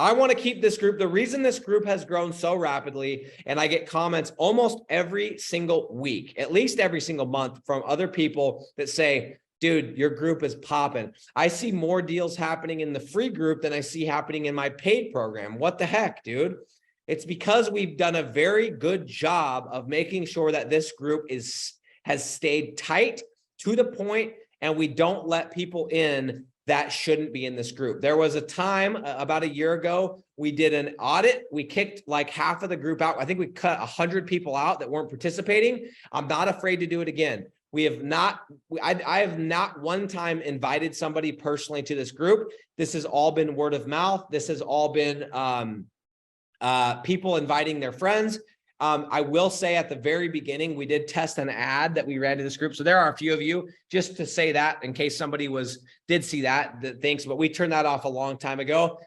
I want to keep this group. The reason this group has grown so rapidly, and I get comments almost every single week, at least every single month, from other people that say, dude, your group is popping. I see more deals happening in the free group than I see happening in my paid program. What the heck, dude? It's because we've done a very good job of making sure that this group has stayed tight to the point, and we don't let people in that shouldn't be in this group. There was a time about a year ago, we did an audit. We kicked like half of the group out. I think we cut 100 people out that weren't participating. I'm not afraid to do it again. We have not, I have not one time invited somebody personally to this group. This has all been word of mouth. This has all been people inviting their friends. I will say at the very beginning, we did test an ad that we ran to this group. So there are a few of you, just to say that in case somebody did see that thinks, but we turned that off a long time ago.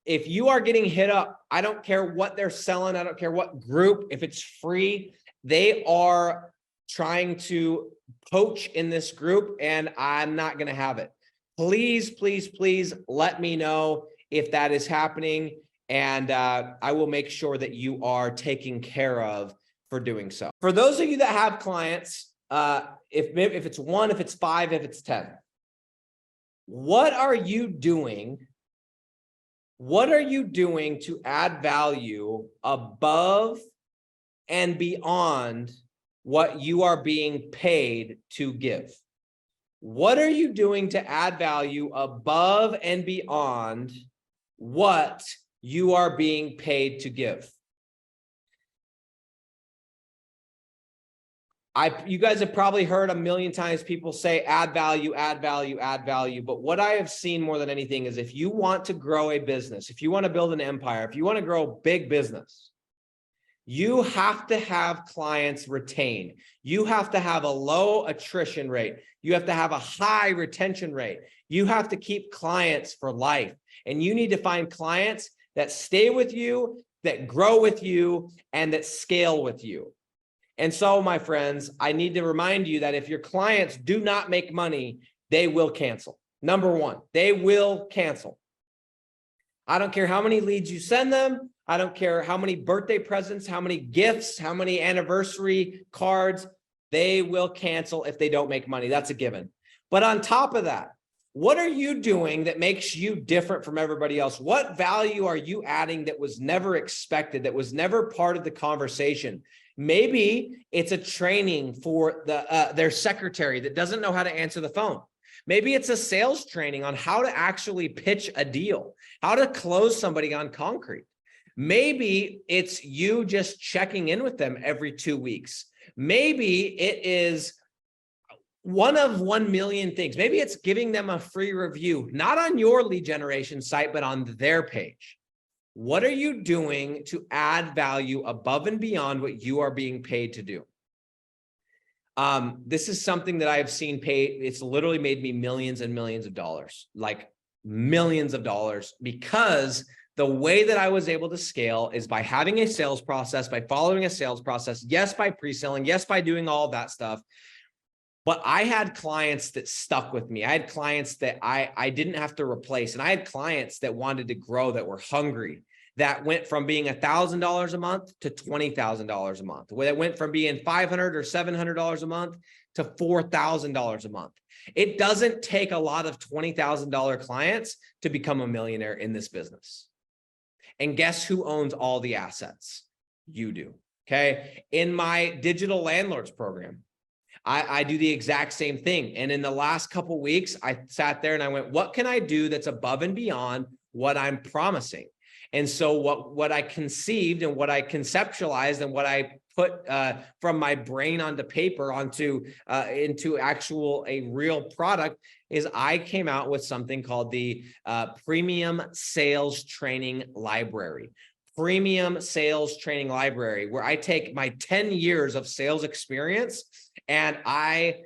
If you are getting hit up, I don't care what they're selling. I don't care what group, if it's free, they are trying to poach in this group, and I'm not going to have it. Please, please, please let me know if that is happening. And I will make sure that you are taken care of for doing so. For those of you that have clients, if it's 1, if it's 5, if it's 10, what are you doing? What are you doing to add value above and beyond what you are being paid to give? What are you doing to add value above and beyond what you are being paid to give? You guys have probably heard a million times people say add value, add value, add value. But what I have seen more than anything is if you want to grow a business, if you want to build an empire, if you want to grow a big business, you have to have clients retained. You have to have a low attrition rate. You have to have a high retention rate. You have to keep clients for life. And you need to find clients that stay with you, that grow with you, and that scale with you. And so, my friends, I need to remind you that if your clients do not make money, they will cancel. Number one, they will cancel. I don't care how many leads you send them. I don't care how many birthday presents, how many gifts, how many anniversary cards. They will cancel if they don't make money. That's a given. But on top of that, what are you doing that makes you different from everybody else? What value are you adding that was never expected, that was never part of the conversation? Maybe it's a training for their secretary that doesn't know how to answer the phone. Maybe it's a sales training on how to actually pitch a deal, how to close somebody on concrete. Maybe it's you just checking in with them every 2 weeks. Maybe it is one of 1 million things. Maybe it's giving them a free review, not on your lead generation site, but on their page. What are you doing to add value above and beyond what you are being paid to do? This is something that I have seen paid. It's literally made me millions and millions of dollars, like millions of dollars, because the way that I was able to scale is by having a sales process, by following a sales process. Yes, by pre-selling. Yes, by doing all of that stuff. But I had clients that stuck with me. I had clients that I didn't have to replace. And I had clients that wanted to grow, that were hungry, that went from being $1,000 a month to $20,000 a month, that went from being $500 or $700 a month to $4,000 a month. It doesn't take a lot of $20,000 clients to become a millionaire in this business. And guess who owns all the assets? You do. Okay. In my digital landlords program, I do the exact same thing. And in the last couple of weeks, I sat there and I went, what can I do that's above and beyond what I'm promising? And so what I conceived and what I conceptualized and what I put from my brain onto paper into a real product is I came out with something called the Premium Sales Training Library. Premium Sales Training Library, where I take my 10 years of sales experience and I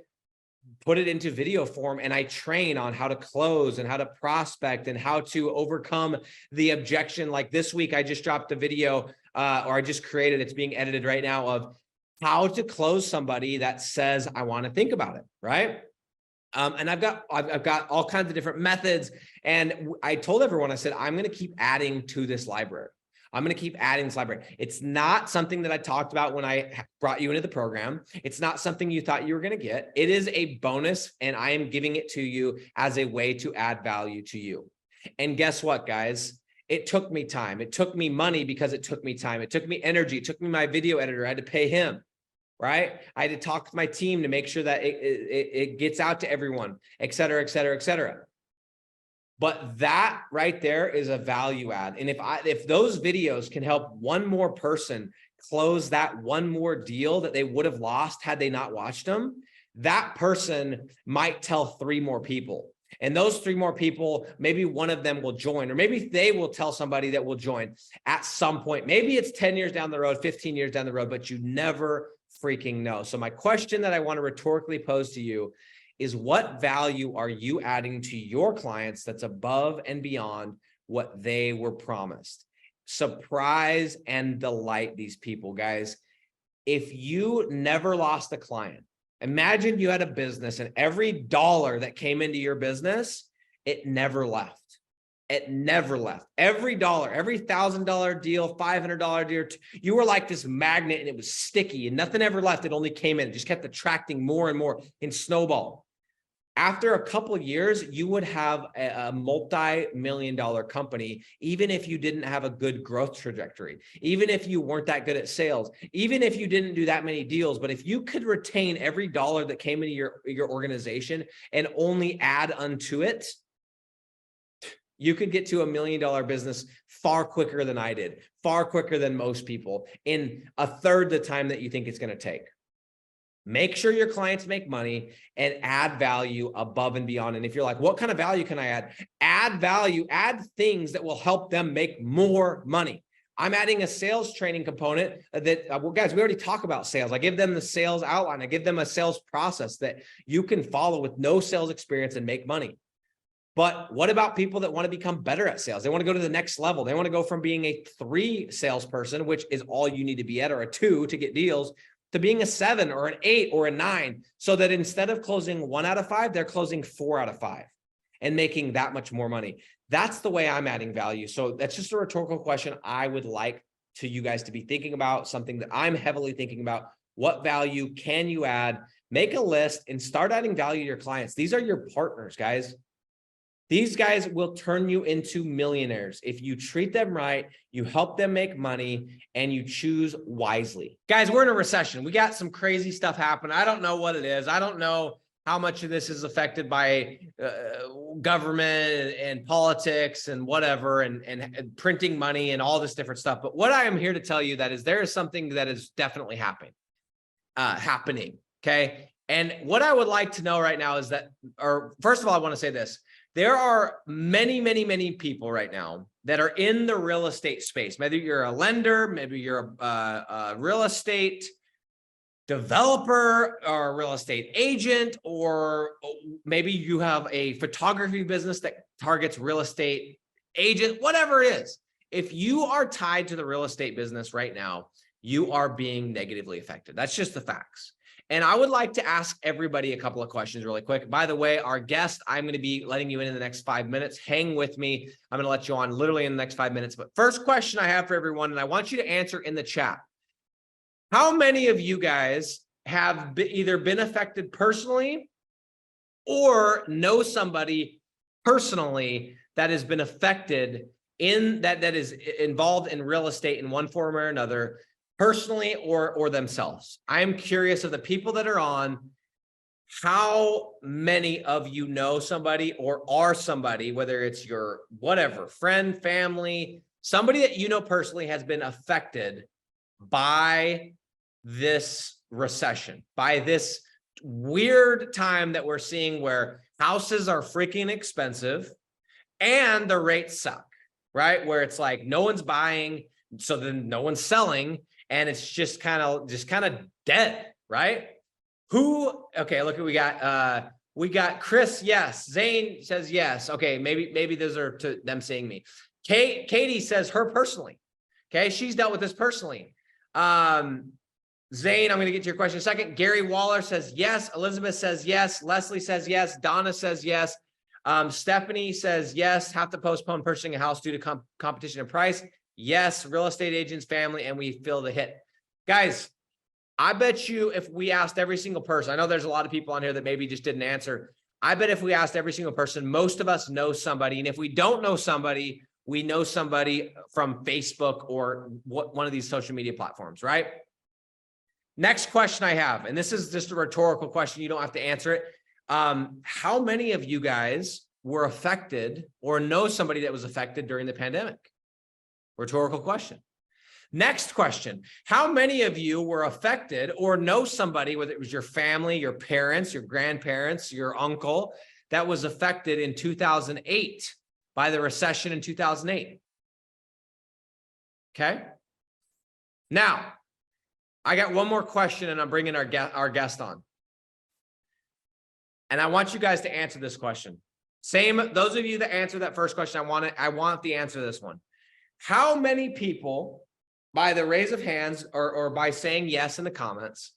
put it into video form and I train on how to close and how to prospect and how to overcome the objection. Like this week, I just dropped a video or I just created, it's being edited right now, of how to close somebody that says, I want to think about it, right? And I've got all kinds of different methods. And I told everyone, I said, I'm going to keep adding to this library. I'm going to keep adding this library. It's not something that I talked about when I brought you into the program. It's not something you thought you were going to get. It is a bonus, and I am giving it to you as a way to add value to you. And guess what, guys? It took me time. It took me money because it took me time. It took me energy. It took me my video editor. I had to pay him, right? I had to talk to my team to make sure that it gets out to everyone, et cetera, et cetera, et cetera. But that right there is a value add. And if those videos can help one more person close that one more deal that they would have lost had they not watched them, that person might tell 3 more people. And those 3 more people, maybe one of them will join, or maybe they will tell somebody that will join at some point. Maybe it's 10 years down the road, 15 years down the road, but you never freaking know. So my question that I want to rhetorically pose to you is, what value are you adding to your clients that's above and beyond what they were promised? Surprise and delight these people, guys. If you never lost a client, imagine you had a business and every dollar that came into your business, it never left. It never left. Every dollar, every $1,000 deal, $500 deal, you were like this magnet, and it was sticky and nothing ever left. It only came in. It just kept attracting more and more in snowball. After a couple of years, you would have a multi-million-dollar company, even if you didn't have a good growth trajectory, even if you weren't that good at sales, even if you didn't do that many deals. But if you could retain every dollar that came into your organization and only add unto it, you could get to $1 million business far quicker than I did, far quicker than most people, in a third the time that you think it's going to take. Make sure your clients make money and add value above and beyond. And if you're like, what kind of value can I add? Add value, add things that will help them make more money. I'm adding a sales training component that, well, guys, we already talk about sales. I give them the sales outline. I give them a sales process that you can follow with no sales experience and make money. But what about people that want to become better at sales? They want to go to the next level. They want to go from being a 3 salesperson, which is all you need to be at, or a 2 to get deals, to being a 7 or an 8 or a 9, so that instead of closing 1 out of 5, they're closing 4 out of 5 and making that much more money. That's the way I'm adding value. So that's just a rhetorical question I would like to you guys to be thinking about, something that I'm heavily thinking about. What value can you add? Make a list and start adding value to your clients. These are your partners, guys. These guys will turn you into millionaires if you treat them right, you help them make money, and you choose wisely. Guys, we're in a recession. We got some crazy stuff happening. I don't know what it is. I don't know how much of this is affected by government and politics and whatever, and printing money and all this different stuff. But what I am here to tell you that is there is something that is definitely happening. Okay. And what I would like to know right now is that, or first of all, I want to say this. There are many, many, many people right now that are in the real estate space. Maybe you're a lender, maybe you're a real estate developer or a real estate agent, or maybe you have a photography business that targets real estate agent, whatever it is. If you are tied to the real estate business right now, you are being negatively affected. That's just the facts. And I would like to ask everybody a couple of questions really quick. By the way, our guest, I'm going to be letting you in the next 5 minutes. Hang with me. I'm going to let you on literally in the next 5 minutes. But first question I have for everyone, and I want you to answer in the chat. How many of you guys have either been affected personally or know somebody personally that has been affected that is involved in real estate in one form or another, personally or themselves? I'm curious of the people that are on, how many of you know somebody or are somebody, whether it's your whatever, friend, family, somebody that you know personally has been affected by this recession, by this weird time that we're seeing where houses are freaking expensive and the rates suck, right? Where it's like no one's buying, so then no one's selling. And it's just kind of dead, right? Okay, look, we got Chris, yes. Zane says yes. Okay, maybe those are to them seeing me. Katie says her personally. Okay, she's dealt with this personally. Zane, I'm going to get to your question in a second. Gary Waller says yes. Elizabeth says yes. Leslie says yes. Donna says yes. Stephanie says yes. Have to postpone purchasing a house due to competition and price. Yes. Real estate agents, family, and we feel the hit. Guys, I bet you if we asked every single person, I know there's a lot of people on here that maybe just didn't answer. I bet if we asked every single person, most of us know somebody. And if we don't know somebody, we know somebody from Facebook or one of these social media platforms, right? Next question I have, and this is just a rhetorical question. You don't have to answer it. How many of you guys were affected or know somebody that was affected during the pandemic? Rhetorical question. Next question. How many of you were affected or know somebody, whether it was your family, your parents, your grandparents, your uncle, that was affected in 2008 by the recession in 2008? Okay. Now, I got one more question and I'm bringing our guest on. And I want you guys to answer this question. Those of you that answered that first question, I want the answer to this one. How many people, by the raise of hands or by saying yes in the comments,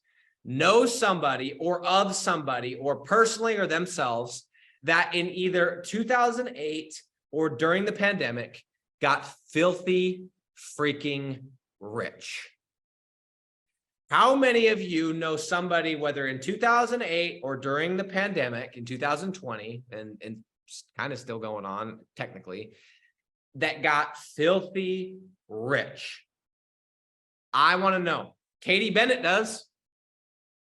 know somebody or of somebody or personally or themselves that in either 2008 or during the pandemic got filthy freaking rich? How many of you know somebody, whether in 2008 or during the pandemic in 2020, and kind of still going on technically, that got filthy rich? I want to know. Katie Bennett does.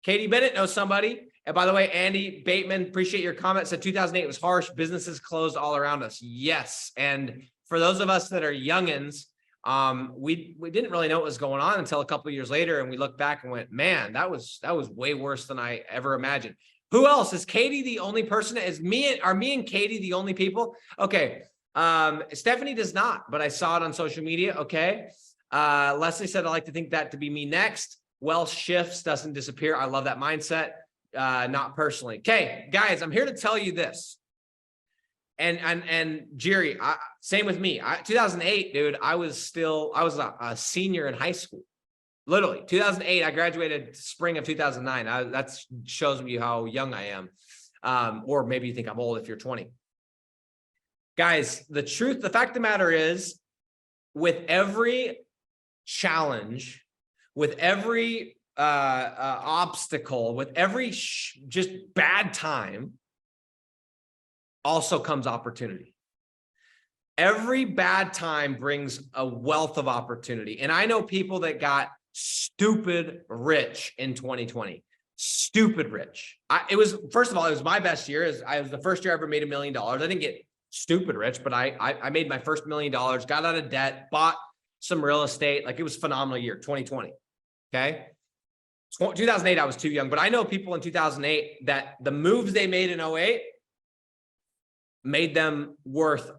Katie Bennett knows somebody. And by the way, Andy Bateman, appreciate your comment, said 2008 was harsh. Businesses closed all around us. Yes. And for those of us that are youngins, we didn't really know what was going on until a couple of years later. And we looked back and went, man, that was way worse than I ever imagined. Who else? Is Katie the only person? Are me and Katie the only people? Okay. Stephanie does not, but I saw it on social media. Okay. Leslie said, I like to think that to be me next. Wealth shifts, doesn't disappear. I love that mindset. Not personally. Okay, guys, I'm here to tell you this. And Jerry, same with me. 2008, dude, I was a senior in high school. Literally 2008, I graduated spring of 2009. That shows you how young I am. Or maybe you think I'm old if you're 20. Guys, the fact of the matter is, with every challenge, with every obstacle, with every just bad time, also comes opportunity. Every bad time brings a wealth of opportunity. And I know people that got stupid rich in 2020. Stupid rich. First of all, it was my best year. It was the first year I ever made $1 million. I didn't get stupid rich, but I made my first $1 million, got out of debt, bought some real estate. Like, it was a phenomenal year, 2020. Okay. 2008, I was too young, but I know people in 2008 that the moves they made in 2008 made them worth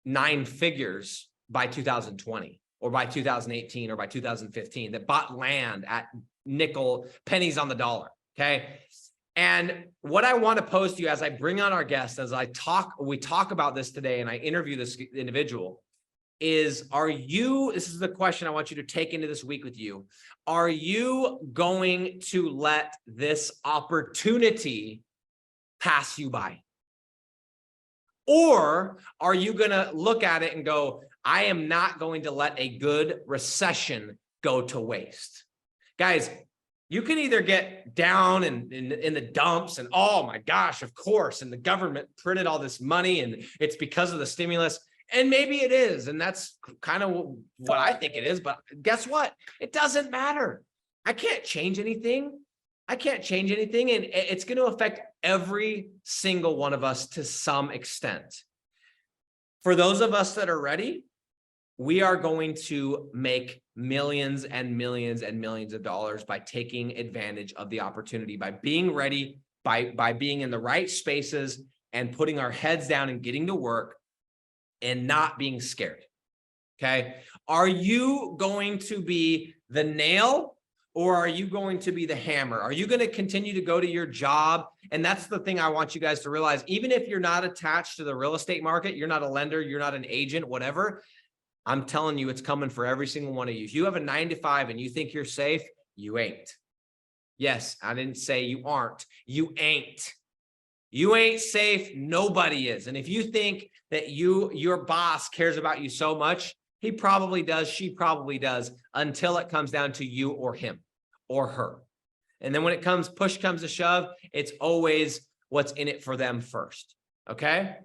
9 figures by 2020 or by 2018 or by 2015, that bought land at pennies on the dollar. Okay. And what I want to pose to you as I bring on our guests, as we talk about this today and I interview this individual, is this is the question I want you to take into this week with you. Are you going to let this opportunity pass you by? Or are you going to look at it and go, I am not going to let a good recession go to waste? Guys, you can either get down in the dumps and, oh my gosh, of course, and the government printed all this money and it's because of the stimulus. And maybe it is, and that's kind of what I think it is, but guess what? It doesn't matter. I can't change anything. And it's going to affect every single one of us to some extent. For those of us that are ready, we are going to make millions and millions and millions of dollars by taking advantage of the opportunity, by being ready, by being in the right spaces and putting our heads down and getting to work and not being scared. Okay. Are you going to be the nail or are you going to be the hammer? Are you going to continue to go to your job? And that's the thing I want you guys to realize. Even if you're not attached to the real estate market, you're not a lender, you're not an agent, whatever, I'm telling you, it's coming for every single one of you. If you have a 9 to 5 and you think you're safe, You ain't. Yes, I didn't say you aren't. You ain't. You ain't safe. Nobody is. And if you think that your boss cares about you so much, he probably does. She probably does, until it comes down to you or him or her. And then when push comes to shove, it's always what's in it for them first. Okay.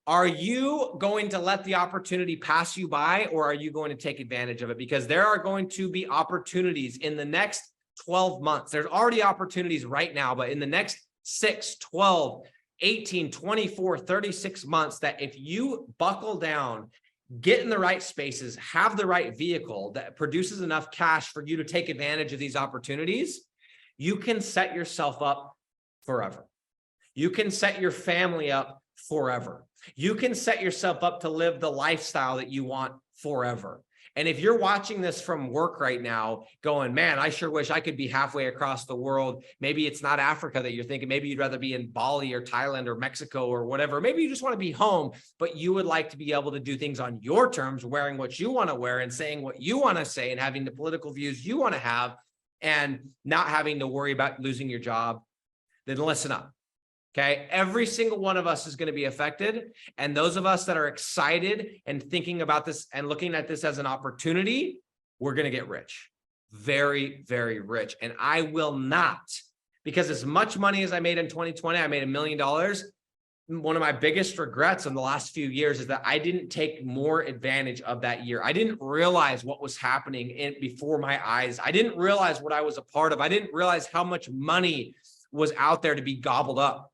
Are you going to let the opportunity pass you by, or are you going to take advantage of it? Because there are going to be opportunities in the next 12 months. There's already opportunities right now, but in the next 6, 12, 18, 24, 36 months, that if you buckle down, get in the right spaces, have the right vehicle that produces enough cash for you to take advantage of these opportunities, you can set yourself up forever. You can set your family up forever. You can set yourself up to live the lifestyle that you want forever. And if you're watching this from work right now going, man, I sure wish I could be halfway across the world. Maybe it's not Africa that you're thinking. Maybe you'd rather be in Bali or Thailand or Mexico or whatever. Maybe you just want to be home, but you would like to be able to do things on your terms, wearing what you want to wear and saying what you want to say and having the political views you want to have and not having to worry about losing your job. Then listen up. Okay. Every single one of us is going to be affected. And those of us that are excited and thinking about this and looking at this as an opportunity, we're going to get rich. Very, very rich. And I will not, because as much money as I made in 2020, I made $1 million. One of my biggest regrets in the last few years is that I didn't take more advantage of that year. I didn't realize what was happening before my eyes. I didn't realize what I was a part of. I didn't realize how much money was out there to be gobbled up.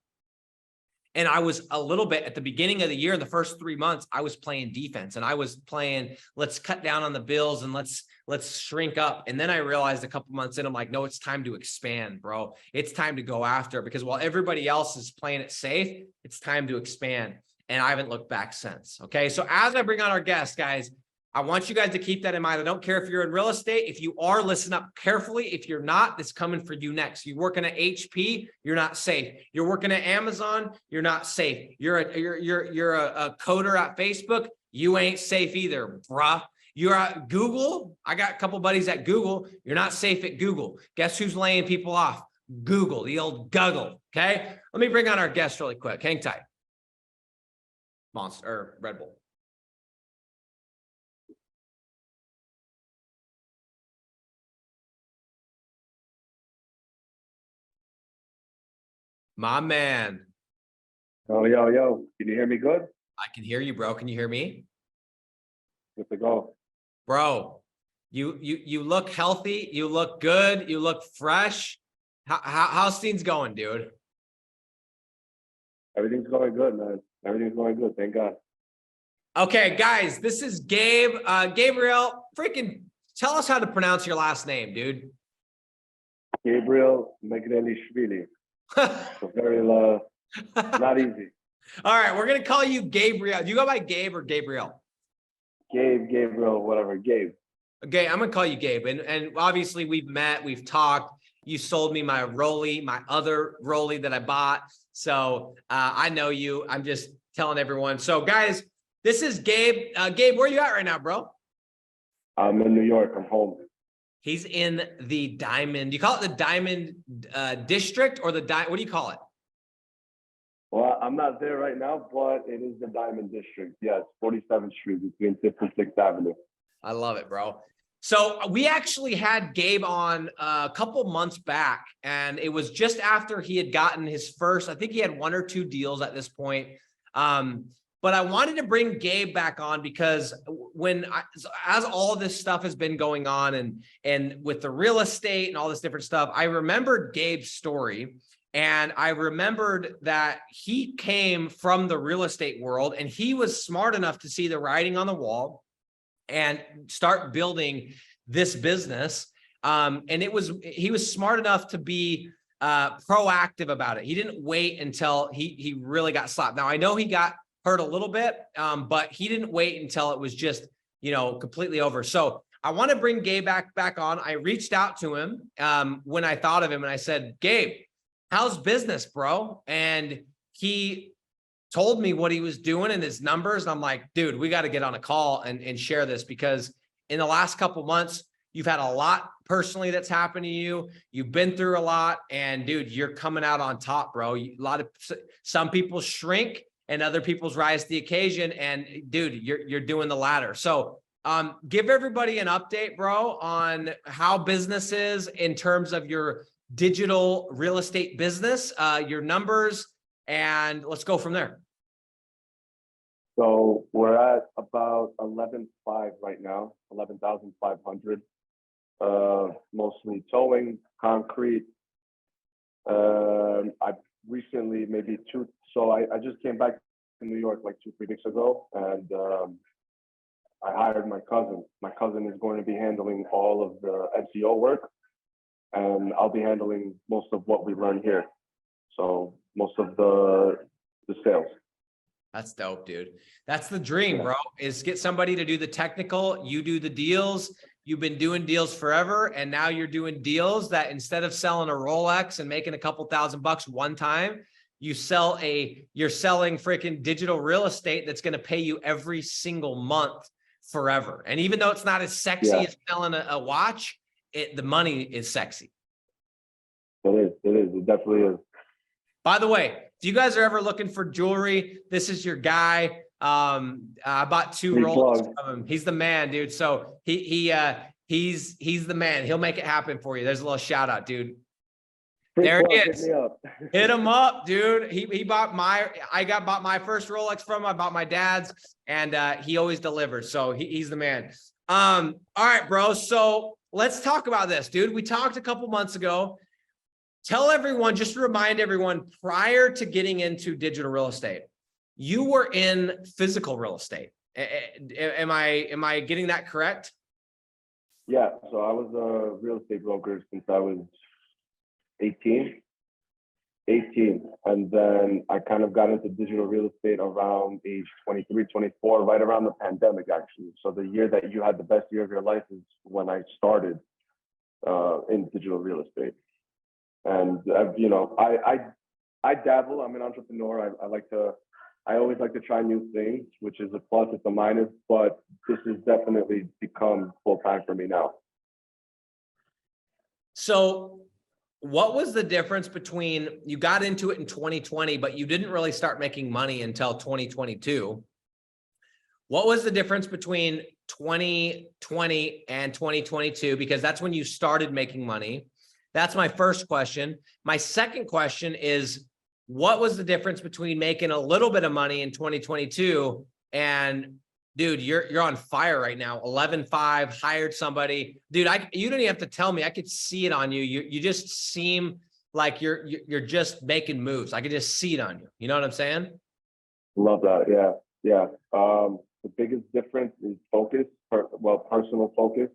And I was a little bit at the beginning of the year, in the first 3 months, I was playing defense and I was playing, let's cut down on the bills and let's shrink up. And then I realized a couple months in, I'm like, no, it's time to expand, bro. It's time to go after, because while everybody else is playing it safe, it's time to expand. And I haven't looked back since. Okay. So as I bring on our guest, guys, I want you guys to keep that in mind. I don't care if you're in real estate. If you are, listen up carefully. If you're not, it's coming for you next. You're working at HP, you're not safe. You're working at Amazon, you're not safe. You're a coder at Facebook, you ain't safe either, bruh. You're at Google. I got a couple buddies at Google. You're not safe at Google. Guess who's laying people off? Google, the old Guggle. Okay. Let me bring on our guest really quick. Hang tight. Monster or Red Bull. My man. Oh, yo. Can you hear me good? I can hear you, bro. Can you hear me? Good to go. Bro, you look healthy. You look good. You look fresh. How's things going, dude? Everything's going good, man. Everything's going good. Thank God. Okay, guys, this is Gabe. Gabriel, freaking tell us how to pronounce your last name, dude. Gabriel Megrelishvili. So very not easy. All right, we're gonna call you Gabriel. Do you go by Gabe or Gabriel? Gabriel, whatever. Gabe. Okay, I'm gonna call you Gabe. And obviously we've met, we've talked. You sold me my Rolly, my other Rolly that I bought. So I know you. I'm just telling everyone. So guys, this is Gabe. Gabe, where are you at right now, bro? I'm in New York. I'm home. He's in the Diamond. Do you call it the Diamond District or what do you call it? Well, I'm not there right now, but it is the Diamond District. Yes, 47th Street between 5th and 6th Avenue. I love it, bro. So we actually had Gabe on a couple months back, and it was just after he had gotten his first, I think he had 1 or 2 deals at this point. But I wanted to bring Gabe back on because as all this stuff has been going on and with the real estate and all this different stuff, I remembered Gabe's story. And I remembered that he came from the real estate world and he was smart enough to see the writing on the wall and start building this business. And he was smart enough to be proactive about it. He didn't wait until he really got slapped. Now I know he got hurt a little bit, but he didn't wait until it was just, completely over. So I want to bring Gabe back on. I reached out to him when I thought of him and I said, Gabe, how's business, bro? And he told me what he was doing and his numbers. And I'm like, dude, we got to get on a call and share this because in the last couple months, you've had a lot personally that's happened to you. You've been through a lot, and dude, you're coming out on top, bro. Some people shrink and other people's rise to the occasion. And dude, you're doing the latter. So give everybody an update, bro, on how business is in terms of your digital real estate business, your numbers, and let's go from there. So we're at about 11.5 right now, 11,500. Mostly towing, concrete. I recently, I just came back to New York like 2-3 weeks ago, and I hired my cousin. My cousin is going to be handling all of the SEO work, and I'll be handling most of what we learn here. So most of the sales. That's dope, dude. That's the dream, bro, is get somebody to do the technical, you do the deals. You've been doing deals forever, and now you're doing deals that instead of selling a Rolex and making a couple $1,000 one time, you're selling freaking digital real estate that's going to pay you every single month forever. And even though it's not as sexy as selling a watch, the money is sexy. It is. It definitely is. By the way, if you guys are ever looking for jewelry, this is your guy. I bought 2 Rolex from him. He's the man, dude. So he's the man. He'll make it happen for you. There's a little shout out, dude. There he is. Hit him up, dude. He bought bought my first Rolex from him. I bought my dad's, and he always delivers. So he's the man. All right, bro. So let's talk about this, dude. We talked a couple months ago. Tell everyone, just to remind everyone, prior to getting into digital real estate, you were in physical real estate. Am I getting that correct? Yeah. So I was a real estate broker since I was 18. And then I kind of got into digital real estate around age 23, 24, right around the pandemic, actually. So the year that you had the best year of your life is when I started in digital real estate. And, I dabble. I'm an entrepreneur. I always like to try new things, which is a plus, it's a minus, but this has definitely become full time for me now. So what was the difference between, you got into it in 2020, but you didn't really start making money until 2022. What was the difference between 2020 and 2022? Because that's when you started making money. That's my first question. My second question is, what was the difference between making a little bit of money in 2022 and, dude, you're on fire right now. 11.5, hired somebody, dude. You don't even have to tell me. I could see it on you. You just seem like you're just making moves. I could just see it on you. You know what I'm saying? Love that. Yeah. The biggest difference is focus. Personal focus.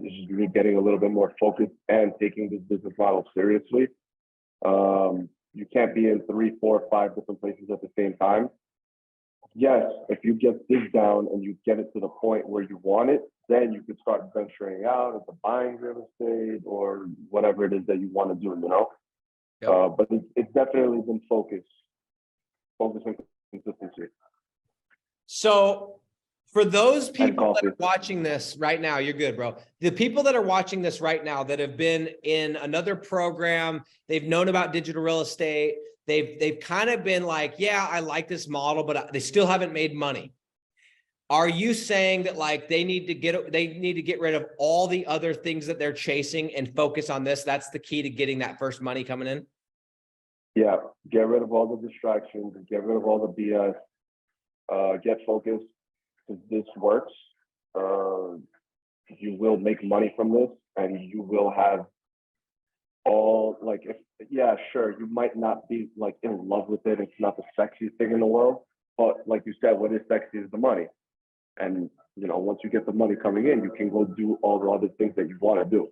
This is really getting a little bit more focused and taking this business model seriously. You can't be in 3, 4, 5 different places at the same time. Yes, if you get this down and you get it to the point where you want it, then you could start venturing out into buying real estate or whatever it is that you want to do, Yep. But it's definitely been focus and consistency. So for those people that are watching this right now, you're good, bro. The people that are watching this right now that have been in another program, they've known about digital real estate, they've kind of been like, yeah, I like this model, but they still haven't made money. Are you saying that like they need to get rid of all the other things that they're chasing and focus on this? That's the key to getting that first money coming in? Yeah, get rid of all the distractions, get rid of all the BS, get focused. This works, you will make money from this, and you will have all sure, you might not be like in love with it. It's not the sexiest thing in the world, but like you said, what is sexy is the money. And once you get the money coming in, you can go do all the other things that you want to do.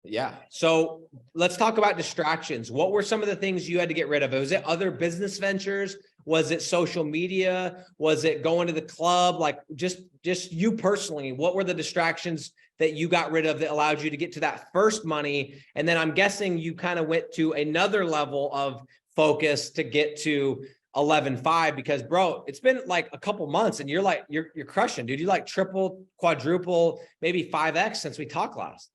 Yeah. So let's talk about distractions. What were some of the things you had to get rid of? Was it other business ventures? Was it social media? Was it going to the club? Like just you personally, what were the distractions that you got rid of that allowed you to get to that first money? And then I'm guessing you kind of went to another level of focus to get to 11.5, because bro, it's been like a couple months and you're crushing, dude. You like triple, quadruple, maybe 5x since we talked last.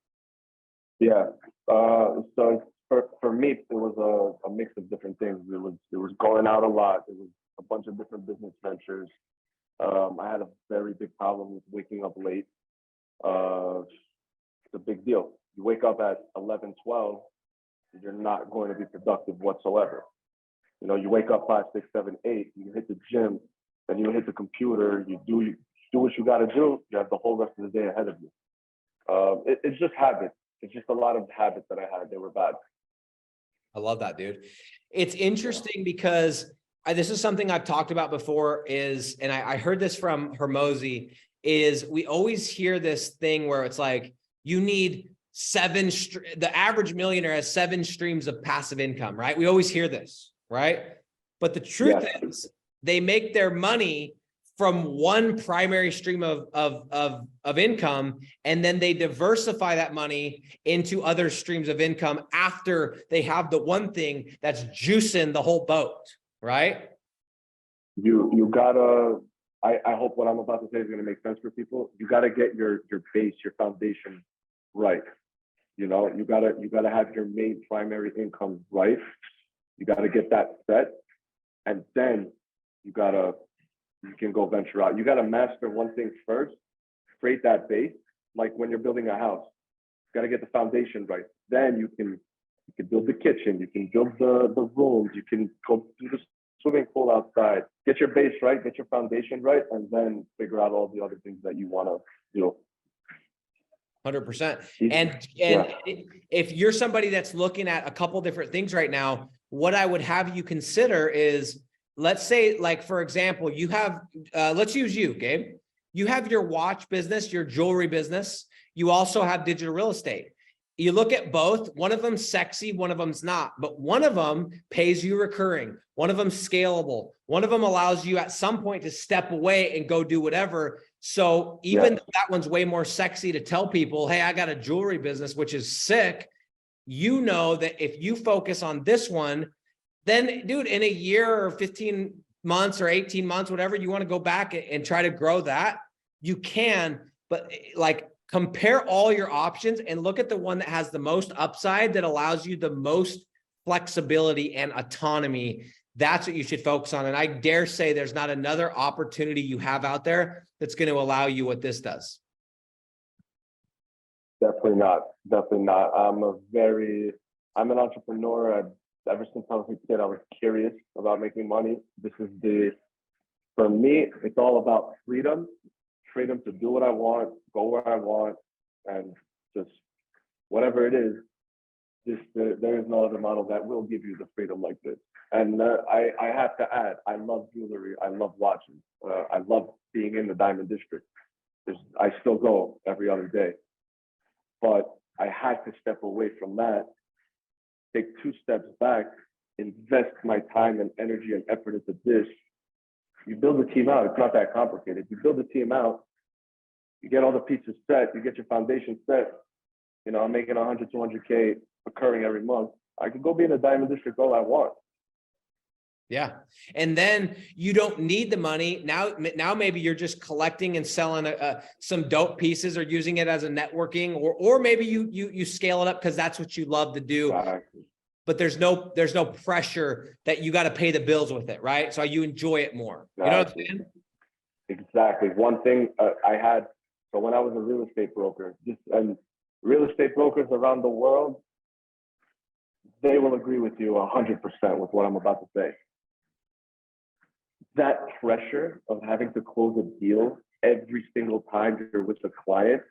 Yeah. So for me, it was a mix of different things. It was going out a lot. It was a bunch of different business ventures. I had a very big problem with waking up late. It's a big deal. You wake up at 11, 12, you're not going to be productive whatsoever. You know, you wake up 5, 6, 7, 8, you hit the gym, then you hit the computer, you do what you got to do. You have the whole rest of the day ahead of you. It's just habits. It's just a lot of habits that I had. They were bad. I love that, dude. It's interesting because this is something I've talked about before and I heard this from Hermosi, is we always hear this thing where it's like, you need the average millionaire has 7 streams of passive income, right? We always hear this, right? But the truth is they make their money from one primary stream of income, and then they diversify that money into other streams of income after they have the one thing that's juicing the whole boat, right? You gotta, I hope what I'm about to say is gonna make sense for people. You gotta get your base, your foundation right. You know, you gotta have your main primary income right. You gotta get that set, and then you can go venture out. You gotta master one thing first, create that base. Like when you're building a house, you gotta get the foundation right. Then you can build the kitchen, you can build the rooms, you can go do the swimming pool outside. Get your base right, get your foundation right, and then figure out all the other things that you want to do. 100%. And if you're somebody that's looking at a couple different things right now, what I would have you consider is, let's say, like, for example, you have, let's use you, Gabe. You have your watch business, your jewelry business. You also have digital real estate. You look at both, one of them's sexy, one of them's not, but one of them pays you recurring. One of them's scalable. One of them allows you at some point to step away and go do whatever. So even though that one's way more sexy to tell people, hey, I got a jewelry business, which is sick. You know that if you focus on this one, then dude, in a year or 15 months or 18 months, whatever, you want to go back and try to grow that, you can, but like, compare all your options and look at the one that has the most upside, that allows you the most flexibility and autonomy. That's what you should focus on. And I dare say there's not another opportunity you have out there that's going to allow you what this does. Definitely not. Definitely not. I'm an entrepreneur. Ever since I was a kid, I was curious about making money. For me, it's all about freedom to do what I want, go where I want, and just whatever it is, there is no other model that will give you the freedom like this. And I have to add, I love jewelry, I love watches, I love being in the diamond district. I still go every other day, but I had to step away from that, take 2 steps back, invest my time and energy and effort into this. You build a team out. It's not that complicated. You build a team out, you get all the pieces set, you get your foundation set. You know, I'm making 100, 200K recurring every month. I could go be in a diamond district all I want. Yeah. And then you don't need the money. Now maybe you're just collecting and selling some dope pieces, or using it as a networking, or maybe you scale it up because that's what you love to do. Exactly. But there's no pressure that you got to pay the bills with it, right? So you enjoy it more. Exactly. You know what I'm saying? Exactly. One thing I had, so when I was a real estate broker, and real estate brokers around the world, they will agree with you 100% with what I'm about to say. That pressure of having to close a deal every single time you're with the client,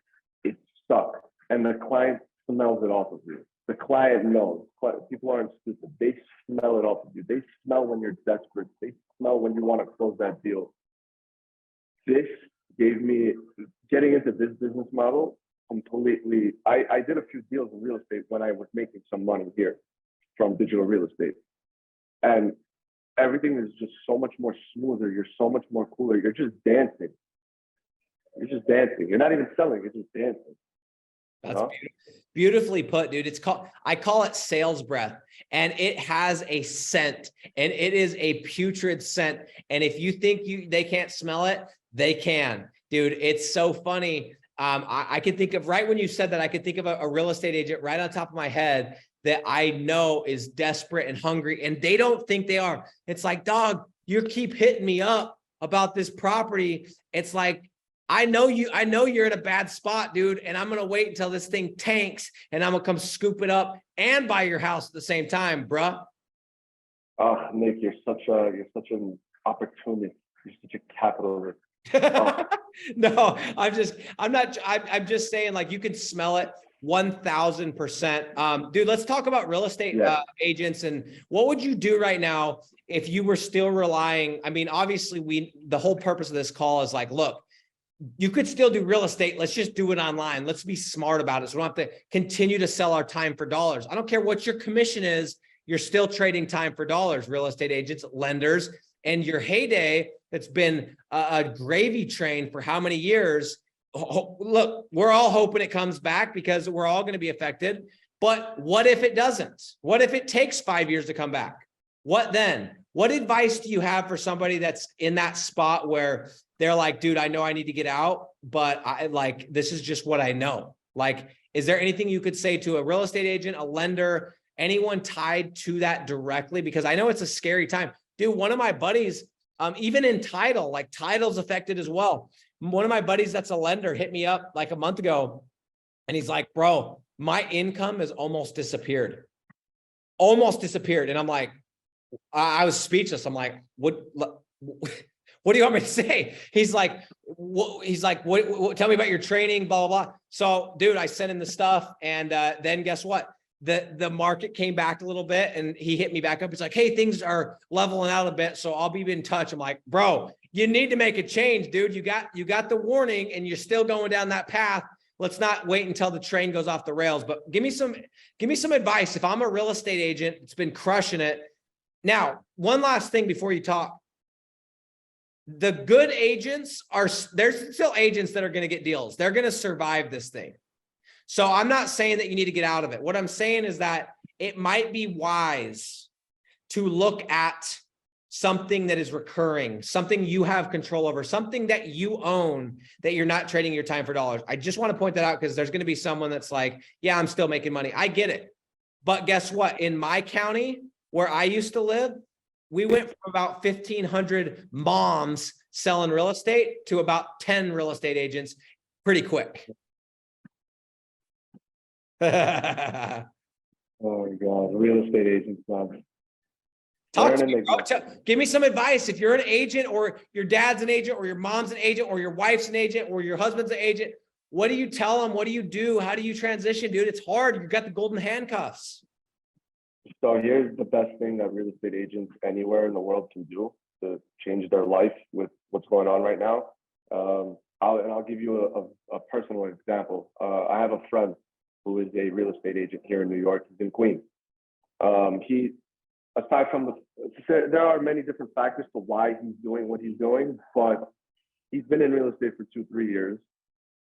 it sucks. And the client smells it off of you. The client knows. People aren't stupid. They smell it off of you. They smell when you're desperate. They smell when you want to close that deal. This gave me, getting into this business model completely, I did a few deals in real estate when I was making some money here from digital real estate. And everything is just so much more smoother. You're so much more cooler. You're just dancing. You're just dancing. You're not even selling. You're just dancing. That's beautifully put, dude. I call it sales breath, and it has a scent, and it is a putrid scent. And if you think they can't smell it, they can, dude. It's so funny. I can think of, right when you said that, I could think of a real estate agent right on top of my head that I know is desperate and hungry, and they don't think they are. It's like, dog, you keep hitting me up about this property. It's like, I know you're in a bad spot, dude, and I'm going to wait until this thing tanks and I'm going to come scoop it up and buy your house at the same time, bruh. Oh, Nick, you're such an opportunist. You're such a capitalist. No, I'm just saying, like, you can smell it 1000%. Dude, let's talk about real estate agents. And what would you do right now if you were still relying? I mean, obviously the whole purpose of this call is like, look, you could still do real estate. Let's just do it online. Let's be smart about it. So we don't have to continue to sell our time for dollars. I don't care what your commission is. You're still trading time for dollars, real estate agents, lenders, and your heyday that's been a gravy train for how many years. Look, we're all hoping it comes back because we're all going to be affected. But what if it doesn't? What if it takes 5 years to come back? What then? What advice do you have for somebody that's in that spot where they're like, dude, I know I need to get out, but this is just what I know. Like, is there anything you could say to a real estate agent, a lender, anyone tied to that directly? Because I know it's a scary time. Dude, one of my buddies, even in title, like title's affected as well. One of my buddies that's a lender hit me up like a month ago, and he's like, bro, my income has almost disappeared. And I'm like, I was speechless. I'm like, what do you want me to say? He's like, what, tell me about your training, blah, blah, blah. So dude, I sent him the stuff. And then guess what? The market came back a little bit, and he hit me back up. He's like, hey, things are leveling out a bit, so I'll be in touch. I'm like, bro, you need to make a change, dude. You got the warning and you're still going down that path. Let's not wait until the train goes off the rails. But give me some advice. If I'm a real estate agent, it's been crushing it. Now, one last thing before you talk. The good agents there's still agents that are going to get deals. They're going to survive this thing. So I'm not saying that you need to get out of it. What I'm saying is that it might be wise to look at something that is recurring, something you have control over, something that you own, that you're not trading your time for dollars. I just want to point that out because there's going to be someone that's like, yeah, I'm still making money. I get it. But guess what? In my county where I used to live, we went from about 1,500 moms selling real estate to about 10 real estate agents pretty quick. Oh my God, real estate agents, man. Talk to me, give me some advice. If you're an agent, or your dad's an agent, or your mom's an agent, or your wife's an agent, or your husband's an agent, what do you tell them? What do you do? How do you transition, dude? It's hard. You've got the golden handcuffs. So here's the best thing that real estate agents anywhere in the world can do to change their life with what's going on right now. I'll give you a personal example. I have a friend who is a real estate agent here in New York. He's in Queens. Aside from there are many different factors to why he's doing what he's doing, but he's been in real estate for 2-3 years,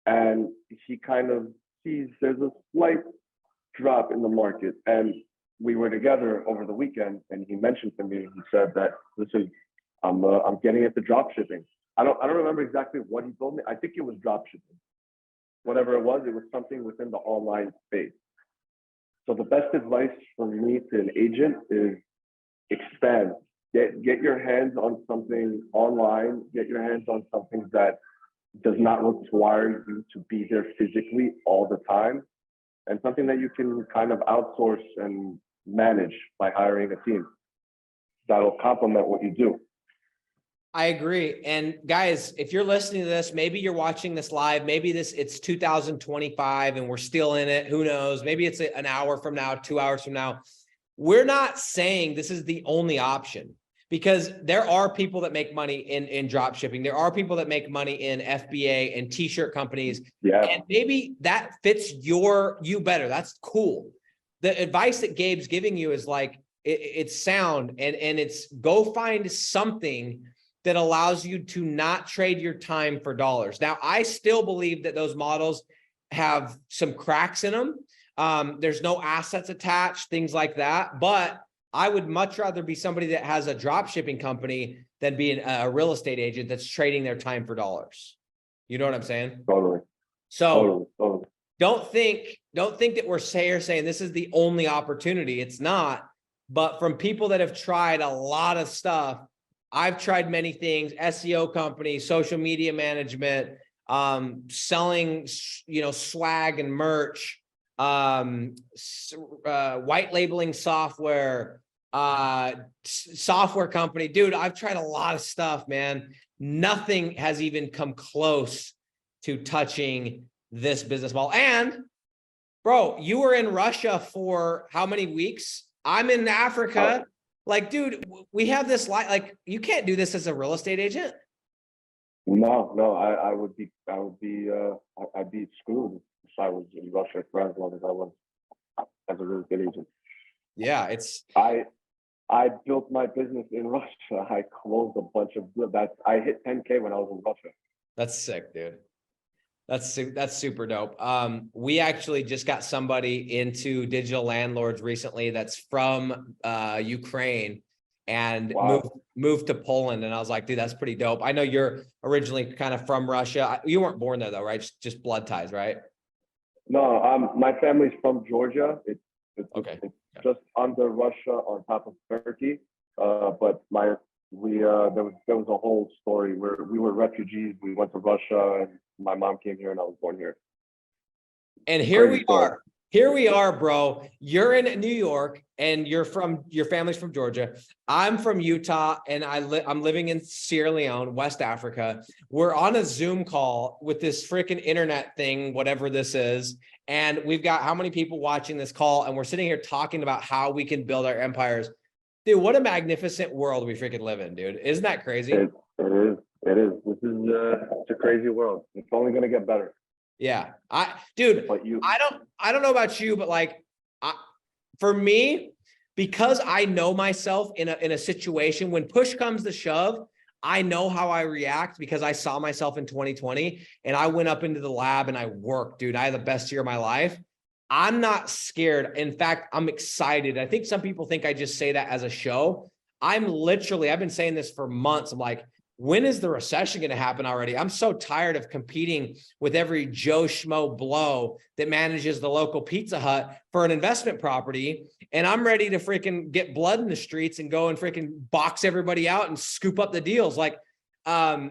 and he kind of sees there's a slight drop in the market. And we were together over the weekend, and he mentioned to me, he said that, listen, I'm getting into drop shipping. I don't remember exactly what he told me. I think it was drop shipping. Whatever it was something within the online space. So the best advice from me to an agent is expand. Get your hands on something online. Get your hands on something that does not require you to be there physically all the time, and something that you can kind of outsource and manage by hiring a team. That'll complement what you do. I agree. And guys, if you're listening to this, maybe you're watching this live, maybe it's 2025 and we're still in it. Who knows? Maybe it's an hour from now, 2 hours from now. We're not saying this is the only option, because there are people that make money in drop shipping. There are people that make money in FBA and t-shirt companies. Yeah. And maybe that fits you better. That's cool. The advice that Gabe's giving you is like, it's sound, and it's go find something that allows you to not trade your time for dollars. Now, I still believe that those models have some cracks in them. There's no assets attached, things like that. But I would much rather be somebody that has a drop shipping company than being a real estate agent that's trading their time for dollars. You know what I'm saying? Totally. So Totally. don't think that we're saying this is the only opportunity. It's not. But from people that have tried a lot of stuff, I've tried many things: SEO companies, social media management, selling, swag and merch, white labeling software, software company. Dude, I've tried a lot of stuff, man. Nothing has even come close to touching this business model. And bro, you were in Russia for how many weeks? I'm in Africa. Like, dude, we have this like, you can't do this as a real estate agent. No, I'd be screwed if I was in Russia for as long as I was as a real estate agent. Yeah, I built my business in Russia. I closed a bunch of that. I hit 10K when I was in Russia. that's sick, dude. That's super dope. We actually just got somebody into digital landlords recently that's from Ukraine and moved to Poland. And I was like, dude, that's pretty dope. I know you're originally kind of from Russia. You weren't born there though, right? Just blood ties, right? No, my family's from Georgia. It's Okay. just under Russia on top of Turkey. But there was a whole story where we were refugees. We went to Russia and my mom came here and I was born here. And here we are. Here we are, bro. You're in New York and your family's from Georgia. I'm from Utah and I'm living in Sierra Leone, West Africa. We're on a Zoom call with this freaking internet thing, whatever this is. And we've got how many people watching this call? And we're sitting here talking about how we can build our empires. Dude, what a magnificent world we freaking live in, dude. Isn't that crazy? It is. This is it's a crazy world. It's only going to get better. Yeah. I don't know about you, but like, for me, because I know myself in a situation when push comes to shove, I know how I react because I saw myself in 2020 and I went up into the lab and I worked, dude. I had the best year of my life. I'm not scared. In fact, I'm excited. I think some people think I just say that as a show. I've been saying this for months. I'm like, when is the recession going to happen already? I'm so tired of competing with every Joe Schmo blow that manages the local Pizza Hut for an investment property. And I'm ready to freaking get blood in the streets and go and freaking box everybody out and scoop up the deals. Like, how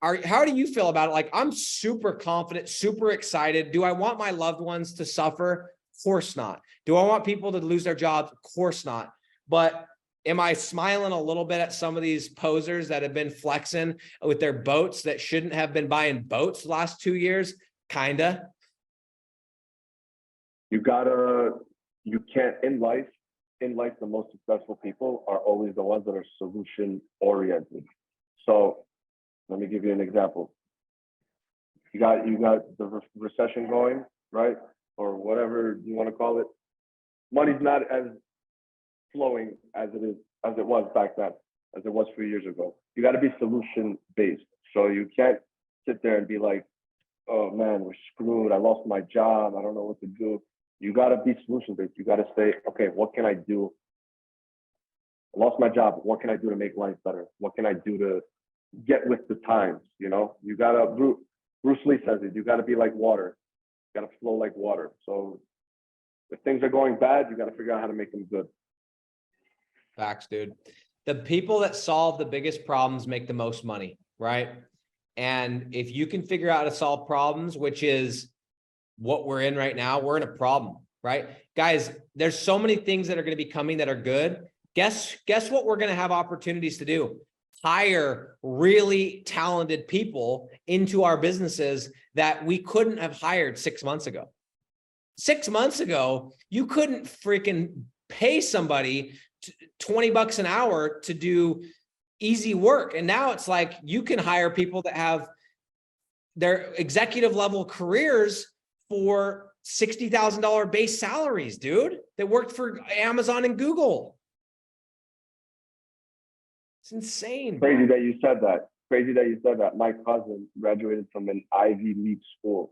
do you feel about it? Like, I'm super confident, super excited. Do I want my loved ones to suffer? Of course not. Do I want people to lose their jobs? Of course not. But am I smiling a little bit at some of these posers that have been flexing with their boats that shouldn't have been buying boats the last 2 years? Kinda. You can't in life, the most successful people are always the ones that are solution oriented. So let me give you an example. You got the recession going, right? Or whatever you want to call it. Money's not as flowing as it was back then, as it was 3 years ago. You got to be solution based. So you can't sit there and be like, oh man, we're screwed. I lost my job. I don't know what to do. You got to be solution based. You got to say, okay, what can I do? I lost my job. What can I do to make life better? What can I do to get with the times? You got to, Bruce Lee says it, you got to be like water. You got to flow like water. So if things are going bad, you got to figure out how to make them good. Facts, dude. The people that solve the biggest problems make the most money, right? And if you can figure out how to solve problems, which is what we're in right now, we're in a problem, right? Guys, there's so many things that are going to be coming that are good. Guess what we're going to have opportunities to do? Hire really talented people into our businesses that we couldn't have hired 6 months ago. 6 months ago, you couldn't freaking pay somebody $20 an hour to do easy work. And now it's like you can hire people that have their executive level careers for $60,000 base salaries, dude, that worked for Amazon and Google. It's insane. Crazy that you said that. My cousin graduated from an Ivy League school.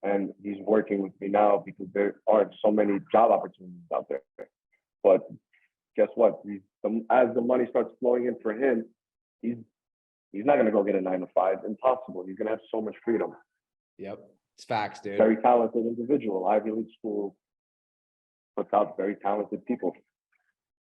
And he's working with me now because there aren't so many job opportunities out there. But guess what? As the money starts flowing in for him, he's He's not going to go get a 9 to 5. Impossible. He's going to have so much freedom. Yep. It's facts, dude. Very talented individual. Ivy League school puts out very talented people.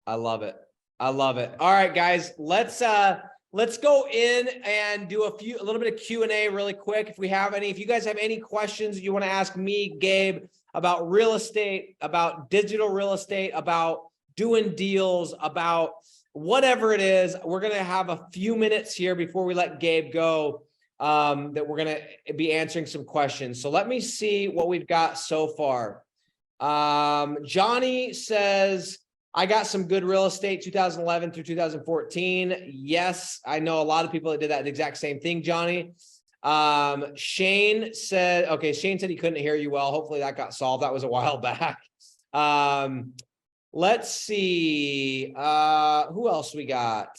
I love it. I love it. All right, guys, let's go in and do a little bit of Q&A really quick. If we have any, if you guys have any questions you want to ask me, Gabe, about real estate, about digital real estate, about doing deals, about whatever it is, we're going to have a few minutes here before we let Gabe go, that we're going to be answering some questions. So let me see what we've got so far. Johnny says, I got some good real estate 2011 through 2014. Yes, I know a lot of people that did that exact same thing, Johnny. Shane said, okay, Shane said he couldn't hear you well. Hopefully that got solved. That was a while back. Let's see. Who else we got?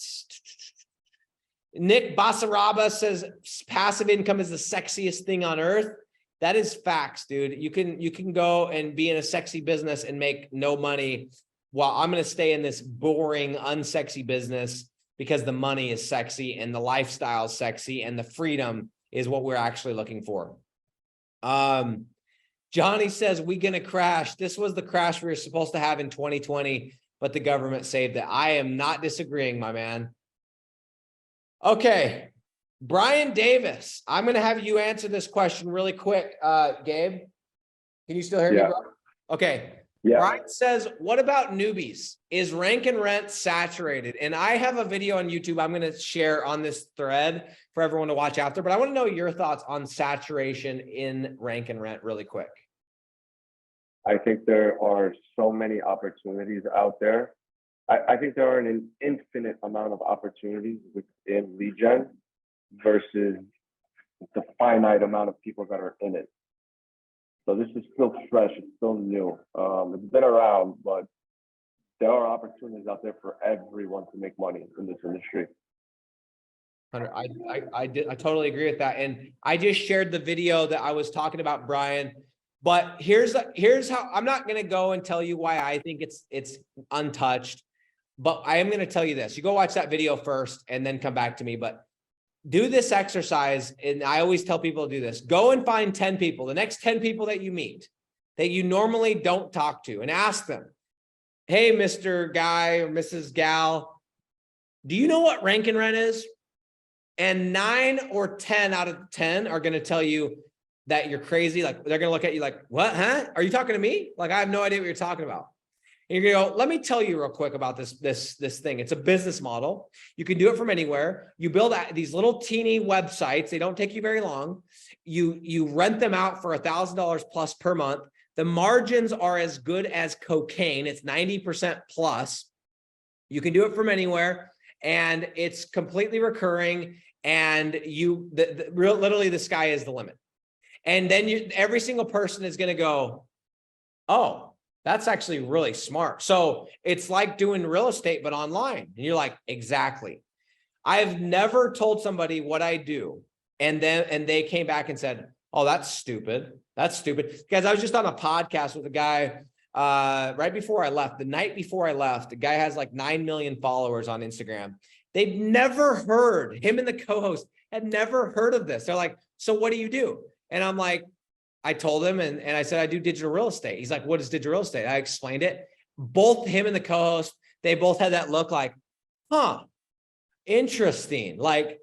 Nick Basaraba says passive income is the sexiest thing on earth. That is facts, dude. You can go and be in a sexy business and make no money, while I'm going to stay in this boring, unsexy business because the money is sexy and the lifestyle is sexy and the freedom is what we're actually looking for. Johnny says, we going to crash. This was the crash we were supposed to have in 2020, but the government saved it. I am not disagreeing, my man. Okay. Brian Davis, I'm going to have you answer this question really quick. Gabe, can you still hear me, bro? Okay. Yeah. Brian says, what about newbies? Is rank and rent saturated? And I have a video on YouTube I'm going to share on this thread for everyone to watch after, but I want to know your thoughts on saturation in rank and rent really quick. I think there are so many opportunities out there. I think there are an infinite amount of opportunities within lead gen versus the finite amount of people that are in it. So this is still fresh, it's still new. It's been around, but there are opportunities out there for everyone to make money in this industry. I totally agree with that. And I just shared the video that I was talking about, Brian. But here's how, I'm not going to go and tell you why I think it's untouched, but I am going to tell you this. You go watch that video first and then come back to me. But do this exercise, and I always tell people to do this. Go and find 10 people, the next 10 people that you meet, that you normally don't talk to, and ask them, hey, Mr. Guy or Mrs. Gal, do you know what rank and rent is? And 9 or 10 out of 10 are going to tell you that you're crazy. Like, they're going to look at you like, what, huh? Are you talking to me? Like, I have no idea what you're talking about. And you're going to go, let me tell you real quick about this thing. It's a business model. You can do it from anywhere. You build these little teeny websites. They don't take you very long. You rent them out for $1,000 plus per month. The margins are as good as cocaine. It's 90% plus. You can do it from anywhere, and it's completely recurring. And literally the sky is the limit. And then every single person is going to go, oh, that's actually really smart. So it's like doing real estate, but online. And you're like, exactly. I've never told somebody what I do. And they came back and said, oh, that's stupid. That's stupid. Guys, I was just on a podcast with a guy right before I left. The night before I left, the guy has like 9 million followers on Instagram. They've never heard, him and the co-host had never heard of this. They're like, so what do you do? And I'm like, I told him, and I said, I do digital real estate. He's like, what is digital real estate? I explained it. Both him and the co-host, they both had that look like, huh, interesting. Like,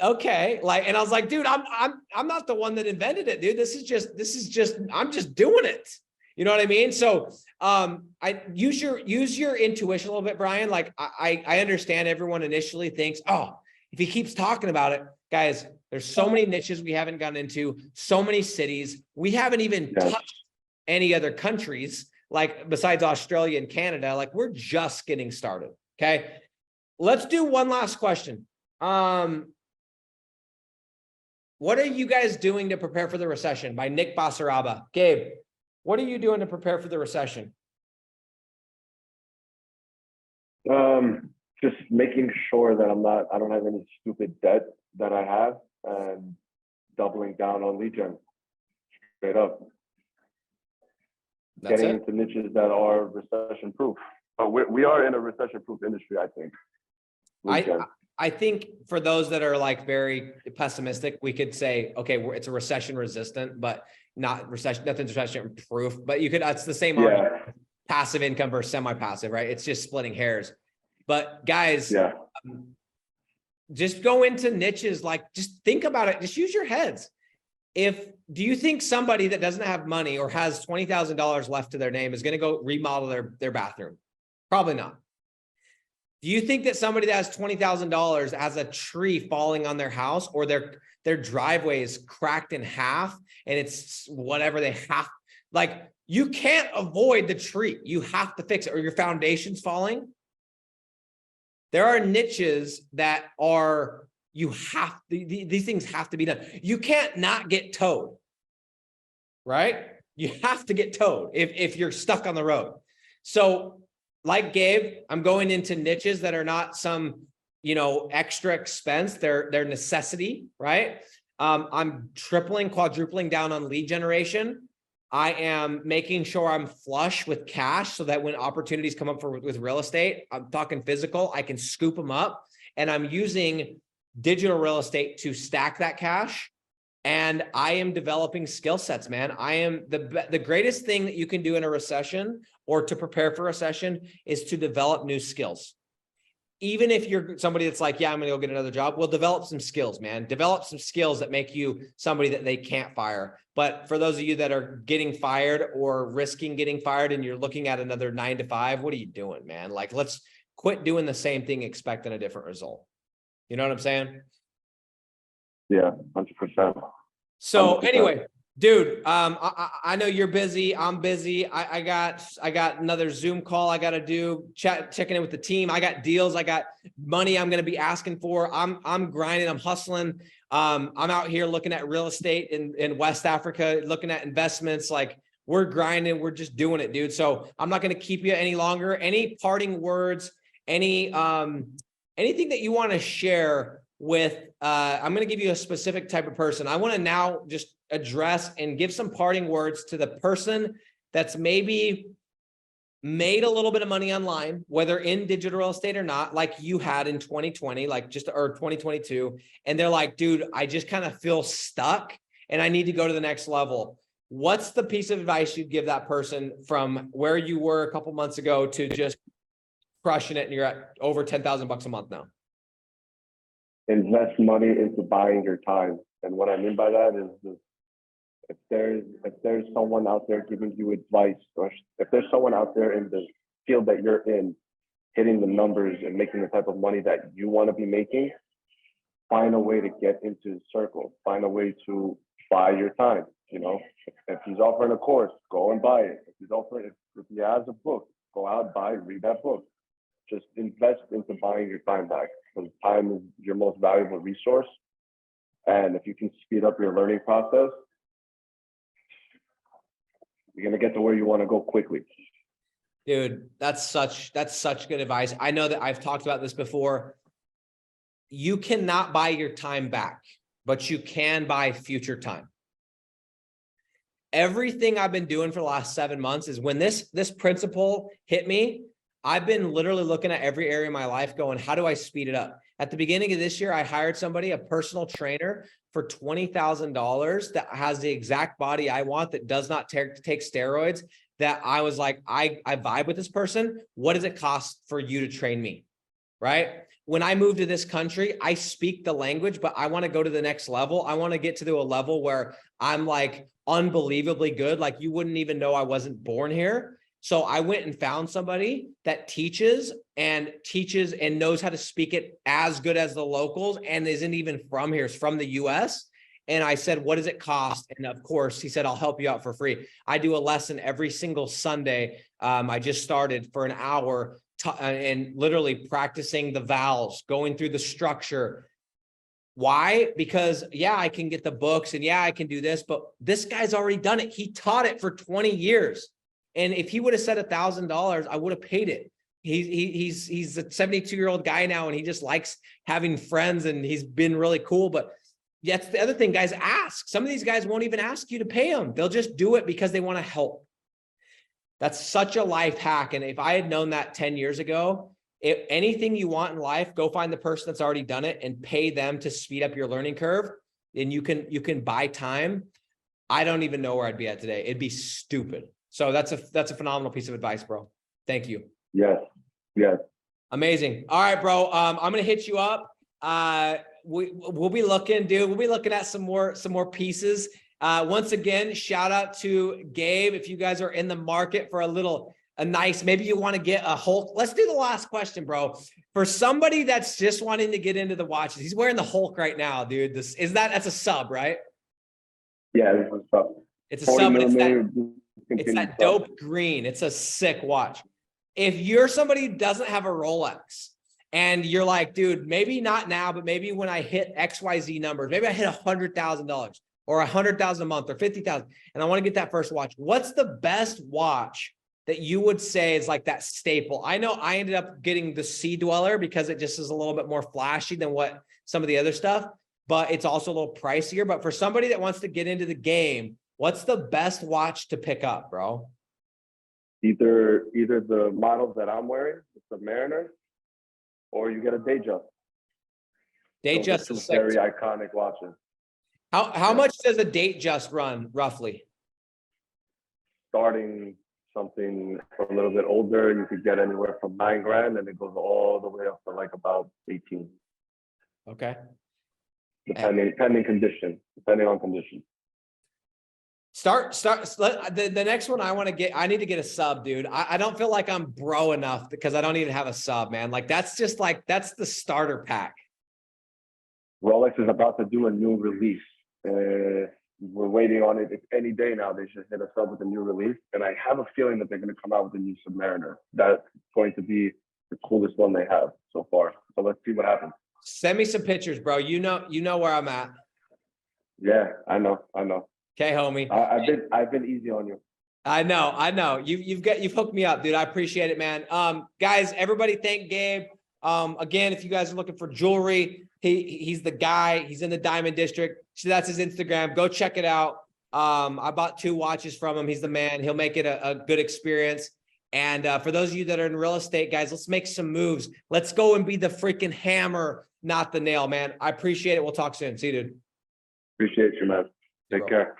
okay. Like, and I was like, dude, I'm not the one that invented it, dude. This is just, I'm just doing it. You know what I mean? So, I use your intuition a little bit, Brian. Like, I understand everyone initially thinks, oh, if he keeps talking about it, guys, there's so many niches we haven't gotten into, so many cities. We haven't even touched any other countries, like besides Australia and Canada. Like, we're just getting started. Okay. Let's do one last question. What are you guys doing to prepare for the recession? By Nick Basaraba. Gabe, what are you doing to prepare for the recession? Just making sure that I don't have any stupid debt that I have, and doubling down on lead gen, straight up. That's Getting it? into niches that are recession proof. We are in a recession proof industry, I think. I think for those that are like very pessimistic, we could say, okay, it's a recession resistant, but not recession, nothing's recession proof, but you could, that's the same argument, passive income versus semi-passive, right? It's just splitting hairs. But guys, just go into niches, like just think about it, just use your heads. Do you think somebody that doesn't have money or has $20,000 left to their name is going to go remodel their bathroom? Probably not. Do you think that somebody that has $20,000 has a tree falling on their house, or their driveway is cracked in half and it's whatever they have? Like, you can't avoid the tree. You have to fix it, or your foundation's falling. There are niches that are, these things have to be done. You can't not get towed, right? You have to get towed if you're stuck on the road. So like Gabe, I'm going into niches that are not some, extra expense. They're necessity, right? I'm tripling, quadrupling down on lead generation. I am making sure I'm flush with cash so that when opportunities come up with real estate, I'm talking physical, I can scoop them up. And I'm using digital real estate to stack that cash. And I am developing skill sets, man. I am the greatest thing that you can do in a recession or to prepare for a recession is to develop new skills. Even if you're somebody that's like, yeah, I'm gonna go get another job, well, develop some skills, man. Develop some skills that make you somebody that they can't fire. But for those of you that are getting fired or risking getting fired and you're looking at another 9 to 5, what are you doing, man? Like, let's quit doing the same thing, expecting a different result. You know what I'm saying? Yeah, 100%. So anyway, dude, I know you're busy. I'm busy. I got another Zoom call I got to do, checking in with the team. I got deals. I got money I'm going to be asking for. I'm grinding. I'm hustling. I'm out here looking at real estate in West Africa, looking at investments. Like, we're grinding. We're just doing it, dude. So I'm not going to keep you any longer. Any parting words, anything that you want to share with, I'm going to give you a specific type of person. I want to now just address and give some parting words to the person that's maybe made a little bit of money online, whether in digital real estate or not, like you had in 2020, or 2022. And they're like, dude, I just kind of feel stuck and I need to go to the next level. What's the piece of advice you'd give that person from where you were a couple months ago to just crushing it and you're at over $10,000 a month now? Invest money into buying your time. And what I mean by that is if there's someone out there giving you advice, or if there's someone out there in the field that you're in, hitting the numbers and making the type of money that you want to be making, find a way to get into the circle. Find a way to buy your time. If he's offering a course, go and buy it. If he has a book, go out, read that book. Just invest into buying your time back, because time is your most valuable resource. And if you can speed up your learning process, you're going to get to where you want to go quickly. Dude, that's such good advice. I know that I've talked about this before. You cannot buy your time back, but you can buy future time. Everything I've been doing for the last 7 months is when this principle hit me, I've been literally looking at every area of my life going, how do I speed it up? At the beginning of this year, I hired somebody, a personal trainer, for $20,000 that has the exact body I want, that does not take steroids, that I was like, I vibe with this person. What does it cost for you to train me? Right? When I moved to this country, I speak the language, but I want to go to the next level. I want to get to a level where I'm like unbelievably good. Like, you wouldn't even know I wasn't born here. So I went and found somebody that teaches and knows how to speak it as good as the locals and isn't even from here, it's from the US. And I said, what does it cost? And of course, he said, I'll help you out for free. I do a lesson every single Sunday. I just started for an hour and literally practicing the vowels, going through the structure. Why? Because yeah, I can get the books and yeah, I can do this, but this guy's already done it. He taught it for 20 years. And if he would have said $1,000, I would have paid it. He's a 72-year-old guy now, and he just likes having friends, and he's been really cool. But that's the other thing, guys, ask. Some of these guys won't even ask you to pay them. They'll just do it because they want to help. That's such a life hack. And if I had known that 10 years ago, If anything you want in life, go find the person that's already done it and pay them to speed up your learning curve. And you can buy time. I don't even know where I'd be at today. It'd be stupid. So that's a phenomenal piece of advice, bro. Thank you. Yes. Yes. Amazing. All right, bro. I'm gonna hit you up. We'll be looking, dude. We'll be looking at some more pieces. Once again, shout out to Gabe. If you guys are in the market for a nice, maybe you want to get a Hulk. Let's do the last question, bro. For somebody that's just wanting to get into the watches, he's wearing the Hulk right now, dude. That's a sub, right? Yeah, this is tough. It's a sub. It's that dope green. It's a sick watch. If you're somebody who doesn't have a Rolex and you're like, dude, maybe not now, but maybe when I hit XYZ numbers, maybe I hit $100,000 or $100,000 a month or 50,000, and I want to get that first watch. What's the best watch that you would say is like that staple? I know I ended up getting the Sea Dweller because it just is a little bit more flashy than what some of the other stuff, but it's also a little pricier. But for somebody that wants to get into the game, what's the best watch to pick up, bro? Either the models that I'm wearing, it's the Mariner, or you get a Datejust. Datejust is very iconic watches. How much does a Datejust run roughly? Starting something a little bit older, you could get anywhere from $9,000, and it goes all the way up to like about 18. Okay. Depending on condition. The next one I need to get a sub, dude. I don't feel like I'm bro enough because I don't even have a sub, man. Like that's the starter pack. Rolex is about to do a new release. We're waiting on it. It's any day now. They should hit us up with a new release. And I have a feeling that they're going to come out with a new Submariner. That's going to be the coolest one they have so far. So let's see what happens. Send me some pictures, bro. You know where I'm at. Yeah, I know. Okay, homie. I've been easy on you. I know. You've hooked me up, dude. I appreciate it, man. Guys, everybody thank Gabe. Again, if you guys are looking for jewelry, he's the guy. He's in the Diamond District. So that's his Instagram. Go check it out. I bought 2 watches from him. He's the man. He'll make it a good experience. And for those of you that are in real estate, guys, let's make some moves. Let's go and be the freaking hammer, not the nail, man. I appreciate it. We'll talk soon. See you, dude. Appreciate you, man. Take care.